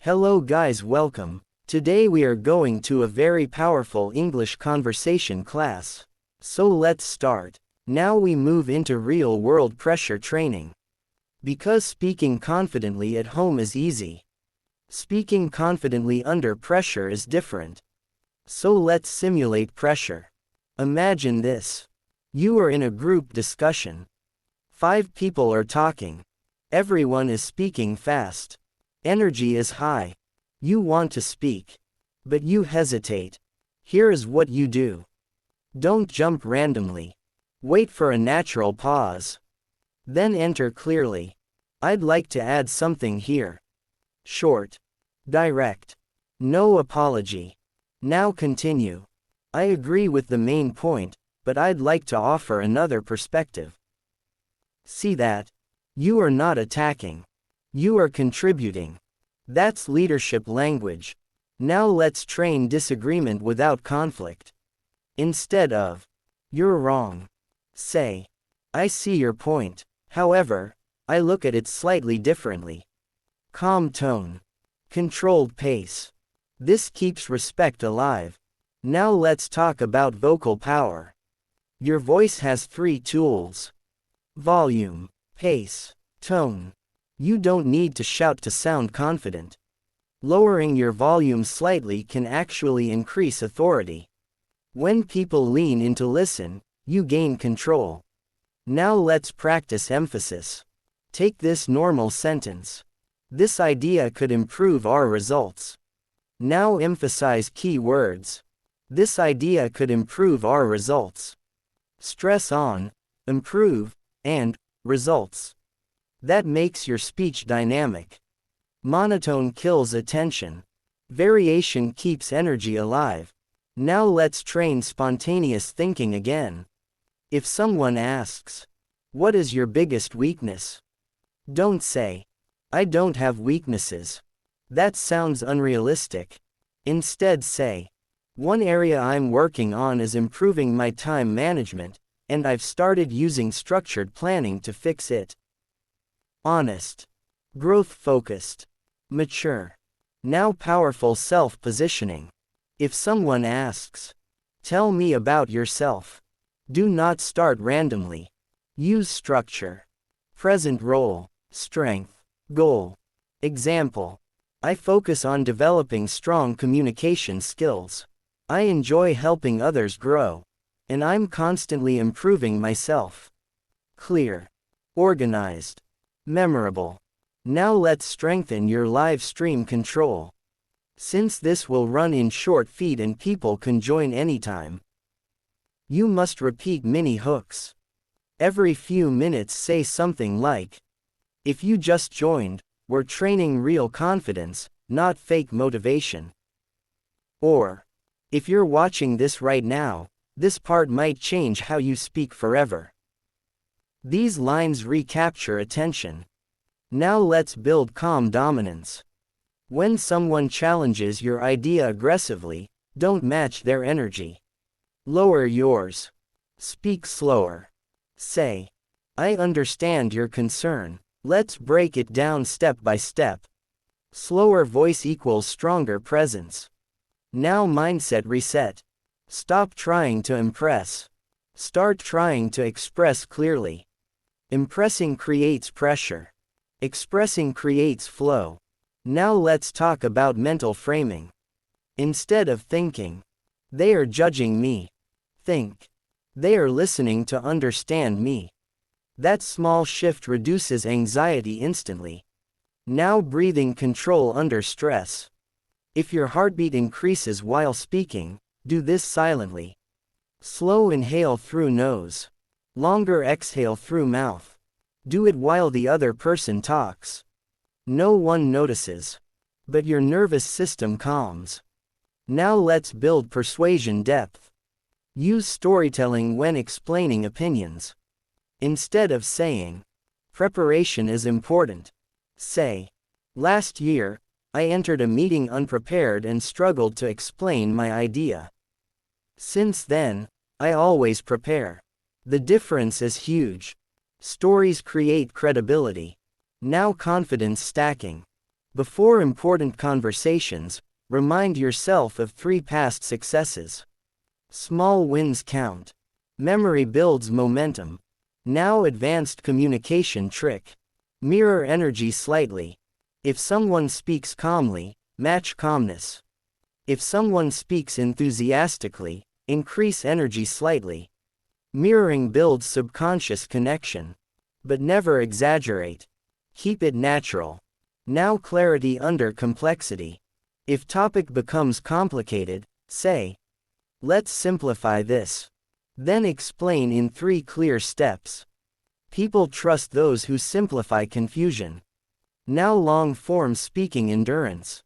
Hello guys, welcome. Today we are going to a very powerful English conversation class. So let's start. Now we move into real-world pressure training. Because speaking confidently at home is easy, speaking confidently under pressure is different. So let's simulate pressure. Imagine this. You are in a group discussion. 5 people are talking. Everyone is speaking fast. Energy is high. You want to speak, but you hesitate. Here is what you do. Don't jump randomly. Wait for a natural pause. Then enter clearly. I'd like to add something here. Short. Direct. No apology. Now continue. I agree with the main point, but I'd like to offer another perspective. See that? You are not attacking. You are contributing. That's leadership language. Now let's train disagreement without conflict. Instead of, "You're wrong," say, "I see your point. However, I look at it slightly differently." Calm tone. Controlled pace. This keeps respect alive. Now let's talk about vocal power. Your voice has 3 tools: volume, pace, tone. You don't need to shout to sound confident. Lowering your volume slightly can actually increase authority. When people lean in to listen, you gain control. Now let's practice emphasis. Take this normal sentence. This idea could improve our results. Now emphasize key words. This idea could improve our results. Stress on, improve, and results. That makes your speech dynamic. Monotone kills attention. Variation keeps energy alive. Now let's train spontaneous thinking again. If someone asks, "What is your biggest weakness?" Don't say, "I don't have weaknesses." That sounds unrealistic. Instead say, "One area I'm working on is improving my time management, and I've started using structured planning to fix it." Honest. Growth-focused. Mature. Now powerful self-positioning. If someone asks, "Tell me about yourself," do not start randomly. Use structure. Present role. Strength. Goal. Example. I focus on developing strong communication skills. I enjoy helping others grow. And I'm constantly improving myself. Clear. Organized. Memorable. Now let's strengthen your live stream control. Since this will run in short feed and people can join anytime, you must repeat mini hooks. Every few minutes say something like, "If you just joined, we're training real confidence, not fake motivation." Or, "If you're watching this right now, this part might change how you speak forever." These lines recapture attention. Now let's build calm dominance. When someone challenges your idea aggressively, don't match their energy. Lower yours. Speak slower. Say, "I understand your concern. Let's break it down step by step." Slower voice equals stronger presence. Now mindset reset. Stop trying to impress. Start trying to express clearly. Impressing creates pressure. Expressing creates flow. Now let's talk about mental framing. Instead of thinking, "They are judging me," think, "They are listening to understand me." That small shift reduces anxiety instantly. Now breathing control under stress. If your heartbeat increases while speaking, do this silently. Slow inhale through nose. Longer exhale through mouth. Do it while the other person talks. No one notices, but your nervous system calms. Now let's build persuasion depth. Use storytelling when explaining opinions. Instead of saying, "Preparation is important," say, "Last year, I entered a meeting unprepared and struggled to explain my idea. Since then, I always prepare." The difference is huge. Stories create credibility. Now confidence stacking. Before important conversations, remind yourself of 3 past successes. Small wins count. Memory builds momentum. Now advanced communication trick. Mirror energy slightly. If someone speaks calmly, match calmness. If someone speaks enthusiastically, increase energy slightly. Mirroring builds subconscious connection. But never exaggerate. Keep it natural. Now clarity under complexity. If topic becomes complicated, say, "Let's simplify this." Then explain in 3 clear steps. People trust those who simplify confusion. Now long-form speaking endurance.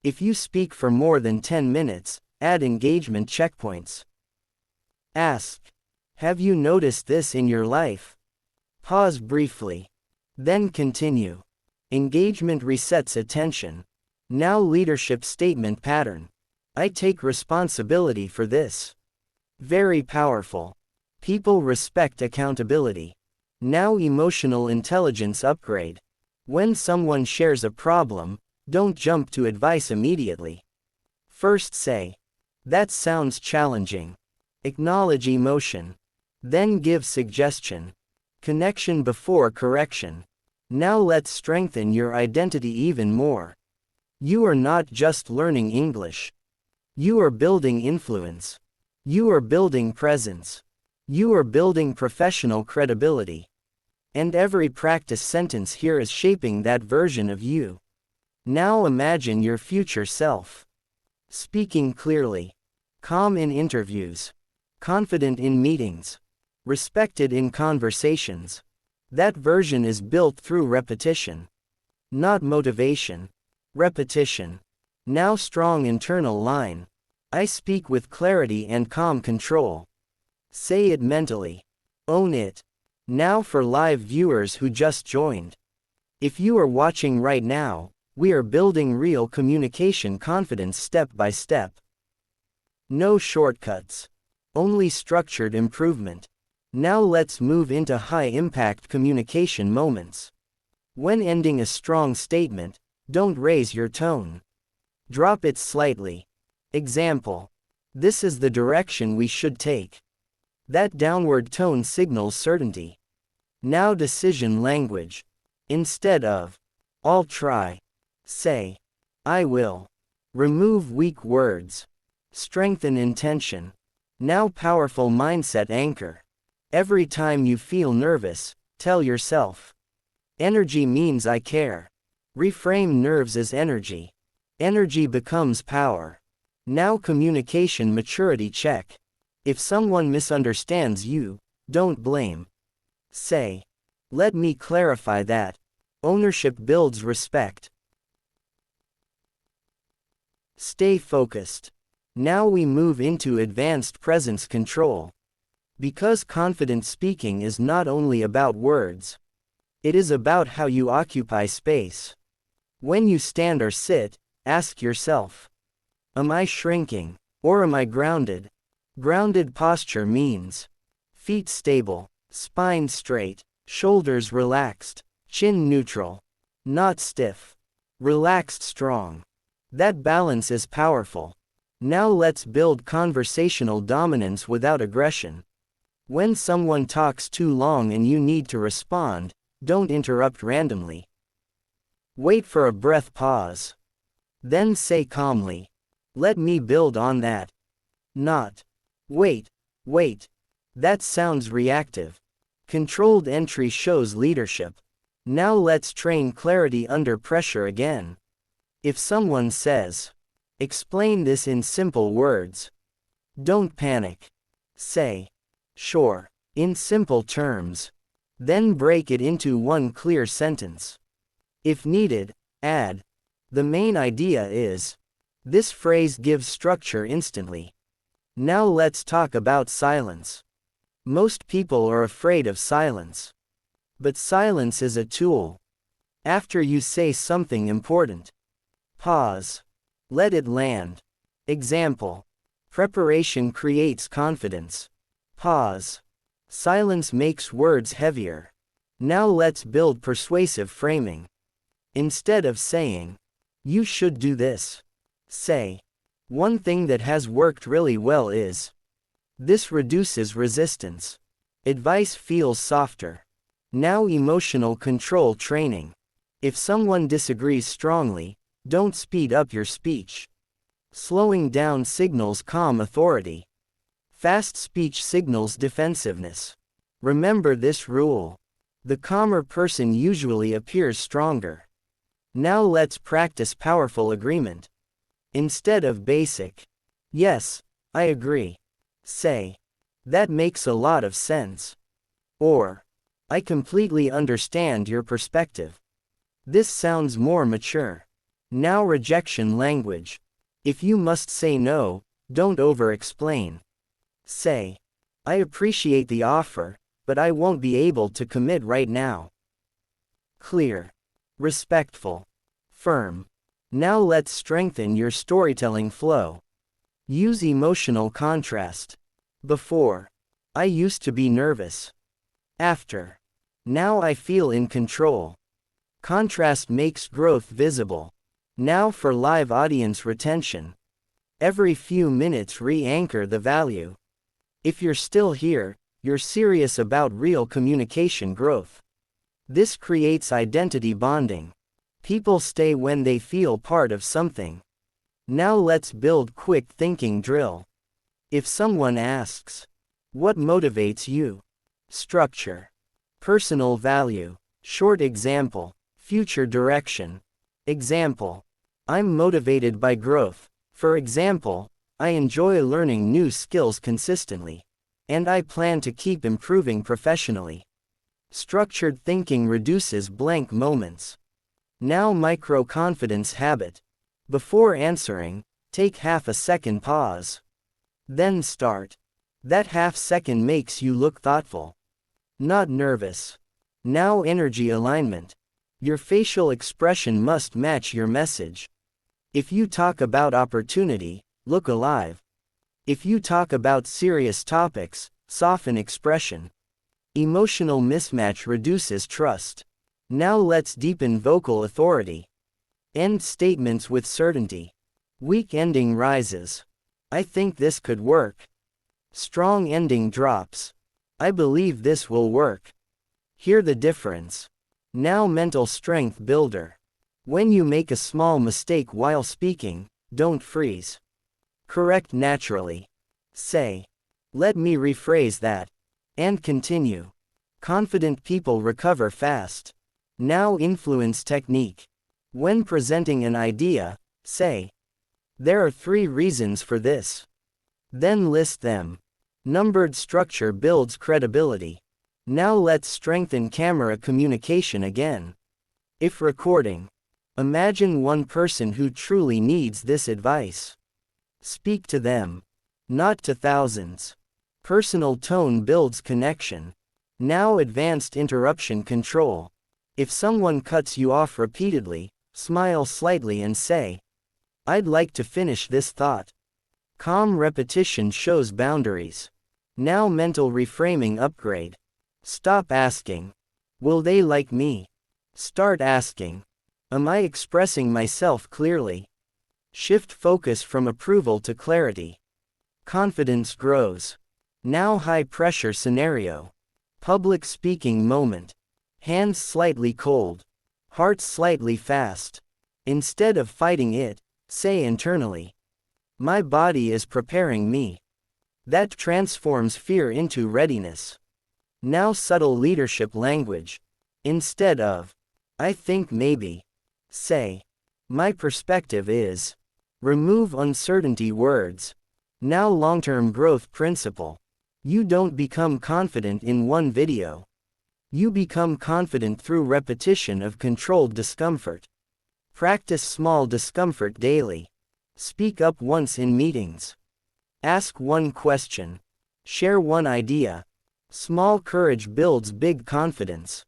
If you speak for more than 10 minutes, add engagement checkpoints. Ask, "Have you noticed this in your life?" Pause briefly. Then continue. Engagement resets attention. Now leadership statement pattern. I take responsibility for this. Very powerful. People respect accountability. Now emotional intelligence upgrade. When someone shares a problem, don't jump to advice immediately. First say, "That sounds challenging." Acknowledge emotion. Then give suggestion. Connection before correction. Now let's strengthen your identity even more. You are not just learning English. You are building influence. You are building presence. You are building professional credibility. And every practice sentence here is shaping that version of you. Now imagine your future self. Speaking clearly. Calm in interviews. Confident in meetings. Respected in conversations. That version is built through repetition. Not motivation. Repetition. Now strong internal line. I speak with clarity and calm control. Say it mentally. Own it. Now for live viewers who just joined. If you are watching right now, we are building real communication confidence step by step. No shortcuts. Only structured improvement. Now let's move into high-impact communication moments. When ending a strong statement, don't raise your tone. Drop it slightly. Example. This is the direction we should take. That downward tone signals certainty. Now decision language. Instead of, "I'll try," say, "I will." Remove weak words. Strengthen intention. Now powerful mindset anchor. Every time you feel nervous, tell yourself, "Energy means I care." Reframe nerves as energy. Energy becomes power. Now communication maturity check. If someone misunderstands you, don't blame. Say, "Let me clarify that." Ownership builds respect. Stay focused. Now we move into advanced presence control. Because confident speaking is not only about words. It is about how you occupy space. When you stand or sit, ask yourself, "Am I shrinking, or am I grounded?" Grounded posture means feet stable, spine straight, shoulders relaxed, chin neutral, not stiff, relaxed strong. That balance is powerful. Now let's build conversational dominance without aggression. When someone talks too long and you need to respond, don't interrupt randomly. Wait for a breath pause. Then say calmly, "Let me build on that." Not, "Wait, wait. That sounds reactive." Controlled entry shows leadership. Now let's train clarity under pressure again. If someone says, "Explain this in simple words," don't panic. Say, "Sure," in simple terms. Then break it into one clear sentence. If needed, add, "The main idea is." This phrase gives structure instantly. Now let's talk about silence. Most people are afraid of silence. But silence is a tool. After you say something important, pause. Let it land. Example. Preparation creates confidence. Pause. Silence makes words heavier. Now let's build persuasive framing. Instead of saying, You should do this. Say. One thing that has worked really well is. This reduces resistance. Advice feels softer. Now emotional control training. If someone disagrees strongly, don't speed up your speech. Slowing down signals calm authority. Fast speech signals defensiveness. Remember this rule. The calmer person usually appears stronger. Now let's practice powerful agreement. Instead of basic, "Yes, I agree," say, "That makes a lot of sense." Or, "I completely understand your perspective. This sounds more mature." Now rejection language. If you must say no, don't over-explain. Say, "I appreciate the offer, but I won't be able to commit right now." Clear. Respectful. Firm. Now let's strengthen your storytelling flow. Use emotional contrast. Before. I used to be nervous. After. Now I feel in control. Contrast makes growth visible. Now for live audience retention. Every few minutes re-anchor the value. If you're still here, you're serious about real communication growth. This creates identity bonding. People stay when they feel part of something. Now let's build quick thinking drill. If someone asks, "What motivates you?" Structure. Personal value. Short example. Future direction. Example. I'm motivated by growth. For example, I enjoy learning new skills consistently. And I plan to keep improving professionally. Structured thinking reduces blank moments. Now micro-confidence habit. Before answering, take half a second pause. Then start. That half second makes you look thoughtful. Not nervous. Now energy alignment. Your facial expression must match your message. If you talk about opportunity, look alive. If you talk about serious topics, soften expression. Emotional mismatch reduces trust. Now let's deepen vocal authority. End statements with certainty. Weak ending rises. I think this could work. Strong ending drops. I believe this will work. Hear the difference. Now mental strength builder. When you make a small mistake while speaking, don't freeze. Correct naturally. Say, "Let me rephrase that." And continue. Confident people recover fast. Now influence technique. When presenting an idea, say, "There are 3 reasons for this." Then list them. Numbered structure builds credibility. Now let's strengthen camera communication again. If recording, imagine one person who truly needs this advice. Speak to them, not to thousands. Personal tone builds connection. Now advanced interruption control. If someone cuts you off repeatedly, smile slightly and say, "I'd like to finish this thought." Calm repetition shows boundaries. Now mental reframing upgrade. Stop asking, "Will they like me?" Start asking, "Am I expressing myself clearly?" Shift focus from approval to clarity. Confidence grows. Now high pressure scenario. Public speaking moment. Hands slightly cold. Heart slightly fast. Instead of fighting it, say internally, "My body is preparing me." That transforms fear into readiness. Now subtle leadership language. Instead of, "I think maybe," say, "My perspective is." Remove uncertainty words. Now long-term growth principle. You don't become confident in one video. You become confident through repetition of controlled discomfort. Practice small discomfort daily. Speak up once in meetings. Ask one question. Share one idea. Small courage builds big confidence.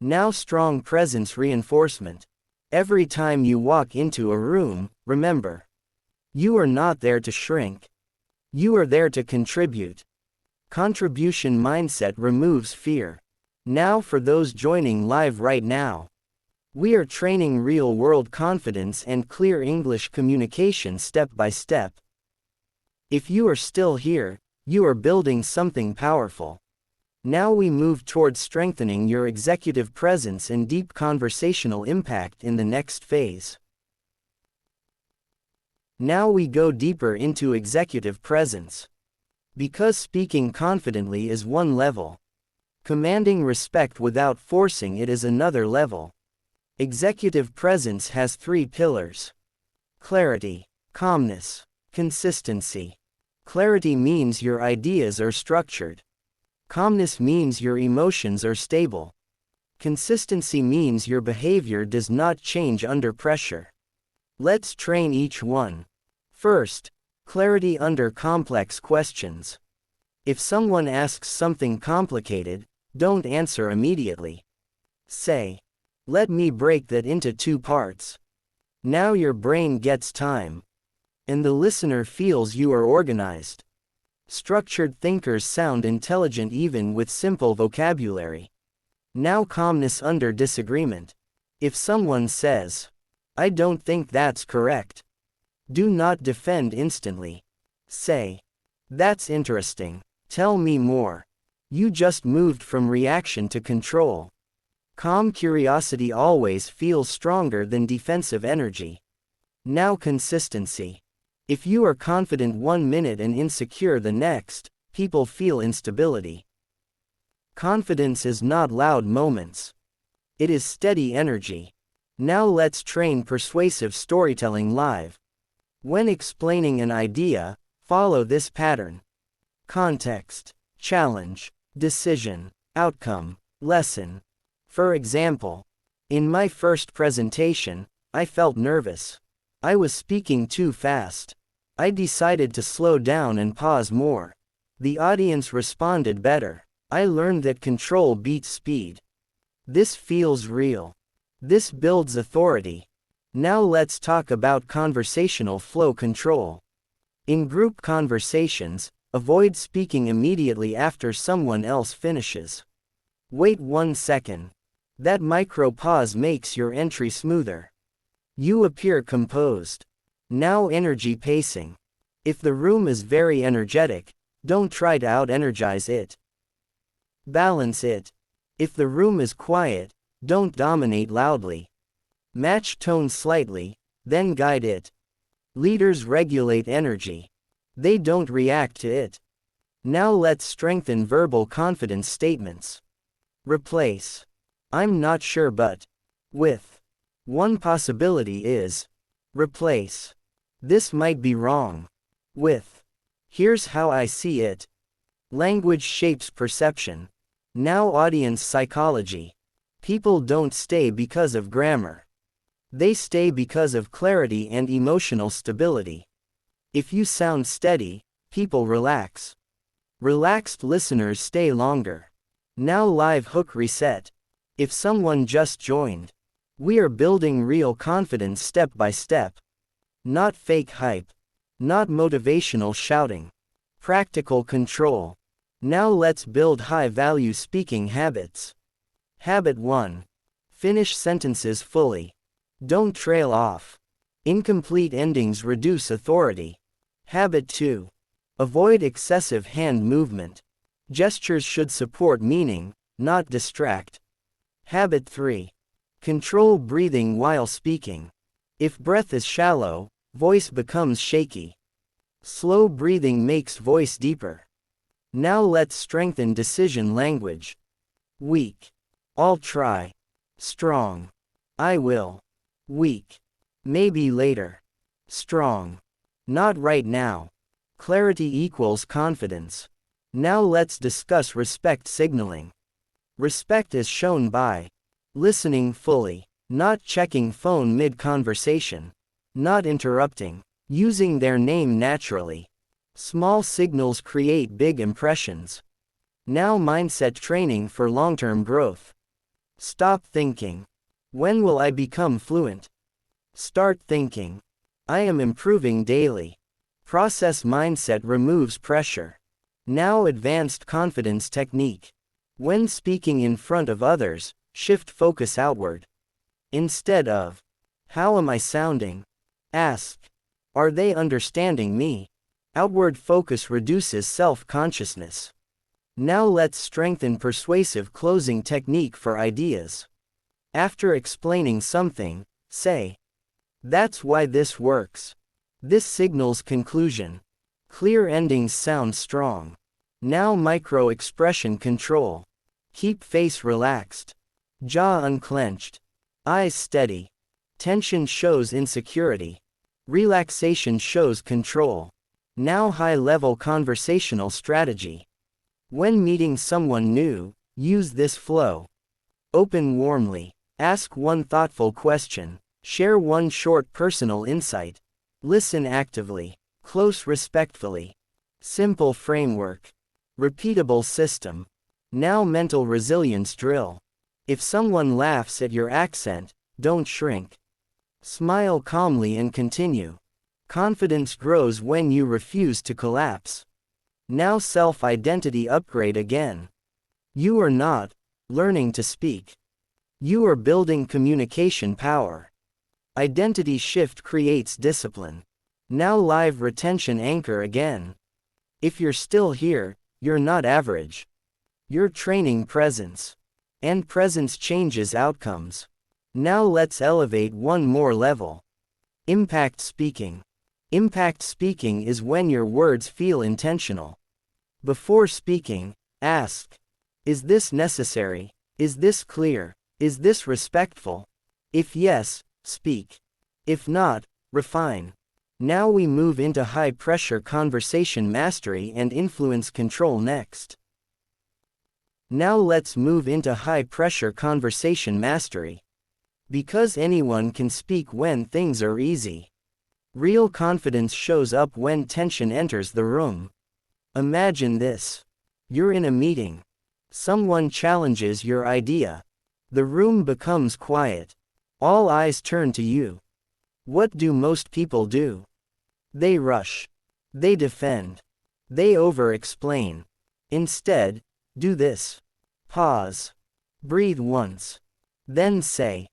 Now strong presence reinforcement. Every time you walk into a room, remember, you are not there to shrink. You are there to contribute. Contribution mindset removes fear. Now for those joining live right now. We are training real-world confidence and clear English communication step by step. If you are still here, you are building something powerful. Now we move towards strengthening your executive presence and deep conversational impact in the next phase. Now we go deeper into executive presence. Because speaking confidently is one level, commanding respect without forcing it is another level. Executive presence has 3 pillars: clarity, calmness, consistency. Clarity means your ideas are structured. Calmness means your emotions are stable. Consistency means your behavior does not change under pressure. Let's train each one. First, clarity under complex questions. If someone asks something complicated, don't answer immediately. Say, "Let me break that into 2 parts." Now your brain gets time. And the listener feels you are organized. Structured thinkers sound intelligent even with simple vocabulary. Now calmness under disagreement. If someone says, "I don't think that's correct," do not defend instantly. Say, "That's interesting. Tell me more." You just moved from reaction to control. Calm curiosity always feels stronger than defensive energy. Now consistency. If you are confident 1 minute and insecure the next, people feel instability. Confidence is not loud moments. It is steady energy. Now let's train persuasive storytelling live. When explaining an idea, follow this pattern: context, challenge, decision, outcome, lesson. For example, in my first presentation, I felt nervous. I was speaking too fast. I decided to slow down and pause more. The audience responded better. I learned that control beats speed. This feels real. This builds authority. Now let's talk about conversational flow control. In group conversations, avoid speaking immediately after someone else finishes. Wait 1 second. That micro pause makes your entry smoother. You appear composed. Now energy pacing. If the room is very energetic, don't try to out-energize it. Balance it. If the room is quiet, don't dominate loudly. Match tone slightly, then guide it. Leaders regulate energy. They don't react to it. Now let's strengthen verbal confidence statements. Replace "I'm not sure but" with "One possibility is." Replace "This might be wrong" with "Here's how I see it." Language shapes perception. Now audience psychology. People don't stay because of grammar. They stay because of clarity and emotional stability. If you sound steady, people relax. Relaxed listeners stay longer. Now live hook reset. If someone just joined, we are building real confidence step by step. Not fake hype. Not motivational shouting. Practical control. Now let's build high-value speaking habits. Habit 1. Finish sentences fully. Don't trail off. Incomplete endings reduce authority. Habit 2. Avoid excessive hand movement. Gestures should support meaning, not distract. Habit 3. Control breathing while speaking. If breath is shallow, voice becomes shaky. Slow breathing makes voice deeper. Now let's strengthen decision language. Weak. I'll try. Strong. I will. Weak. Maybe later. Strong. Not right now. Clarity equals confidence. Now let's discuss respect signaling. Respect is shown by listening fully, not checking phone mid-conversation, not interrupting, using their name naturally. Small signals create big impressions. Now mindset training for long-term growth. Stop thinking, "When will I become fluent?" Start thinking, "I am improving daily." Process mindset removes pressure. Now advanced confidence technique. When speaking in front of others, shift focus outward. Instead of, how am I sounding? Ask, are they understanding me? Outward focus reduces self-consciousness. Now let's strengthen persuasive closing technique for ideas. After explaining something, say, that's why this works. This signals conclusion. Clear endings sound strong. Now micro-expression control. Keep face relaxed. Jaw unclenched. Eyes steady. Tension shows insecurity. Relaxation shows control. Now high-level conversational strategy. When meeting someone new, use this flow. Open warmly. Ask one thoughtful question. Share one short personal insight. Listen actively. Close respectfully. Simple framework. Repeatable system. Now mental resilience drill. If someone laughs at your accent, don't shrink. Smile calmly and continue. Confidence grows when you refuse to collapse. Now self-identity upgrade again. You are not learning to speak. You are building communication power. Identity shift creates discipline. Now live retention anchor again. If you're still here, you're not average. You're training presence. And presence changes outcomes. Now let's elevate one more level. Impact speaking. Impact speaking is when your words feel intentional. Before speaking, ask, is this necessary? Is this clear? Is this respectful? If yes, speak. If not, refine. Now we move into high-pressure conversation mastery and influence control next. Now let's move into high-pressure conversation mastery. Because anyone can speak when things are easy. Real confidence shows up when tension enters the room. Imagine this. You're in a meeting. Someone challenges your idea. The room becomes quiet. All eyes turn to you. What do most people do? They rush. They defend. They over-explain. Instead, do this. Pause. Breathe once. Then say,